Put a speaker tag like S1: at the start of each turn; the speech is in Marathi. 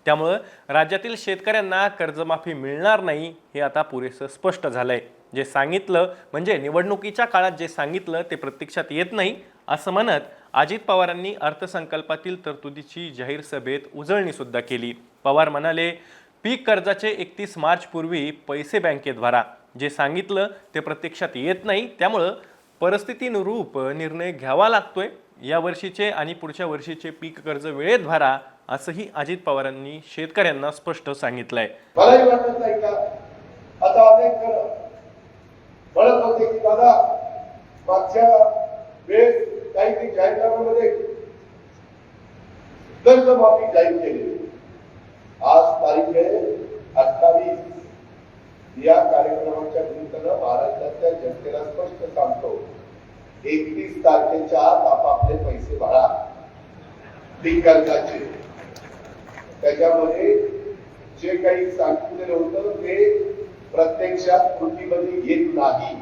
S1: त्यामुळे राज्यातील शेतकऱ्यांना कर्जमाफी मिळणार नाही हे आता पुरेसं स्पष्ट झालंय। जे सांगितलं म्हणजे निवडणुकीच्या काळात जे सांगितलं ते प्रत्यक्षात येत नाही असं म्हणत अजित पवारांनी अर्थसंकल्पातील तरतुदीची जाहीर सभेत उजळणी सुद्धा केली। पवार म्हणाले, पीक कर्जाचे 31 मार्च पूर्वी पैसे बँकेत भरा। जे सांगितलं ते प्रत्यक्षात येत नाही, त्यामुळे परिस्थितीनुरूप निर्णय घ्यावा लागतोय। या वर्षीचे आणि पुढच्या वर्षीचे पीक कर्ज वेळेत भरा असंही अजित पवारांनी शेतकऱ्यांना स्पष्ट सांगितलंय।
S2: मलाही वाटत नाही का आता अनेक म्हणत होते की दादा मागच्या वेळेस काही जाहीरनाम्यामध्ये कर्जमाफी जाहीर केली। आज तारीख आहे 28। या कार्यक्रमाच्या निमित्तानं महाराष्ट्रातल्या जनतेला स्पष्ट सांगतो, 31 तारखेच्या आत आपापले पैसे भरा पीक कर्जाचे। त्याच्यामध्ये जे काही सांगितलेलं होतं ते प्रत्यक्षात कृतीमध्ये येत नाही।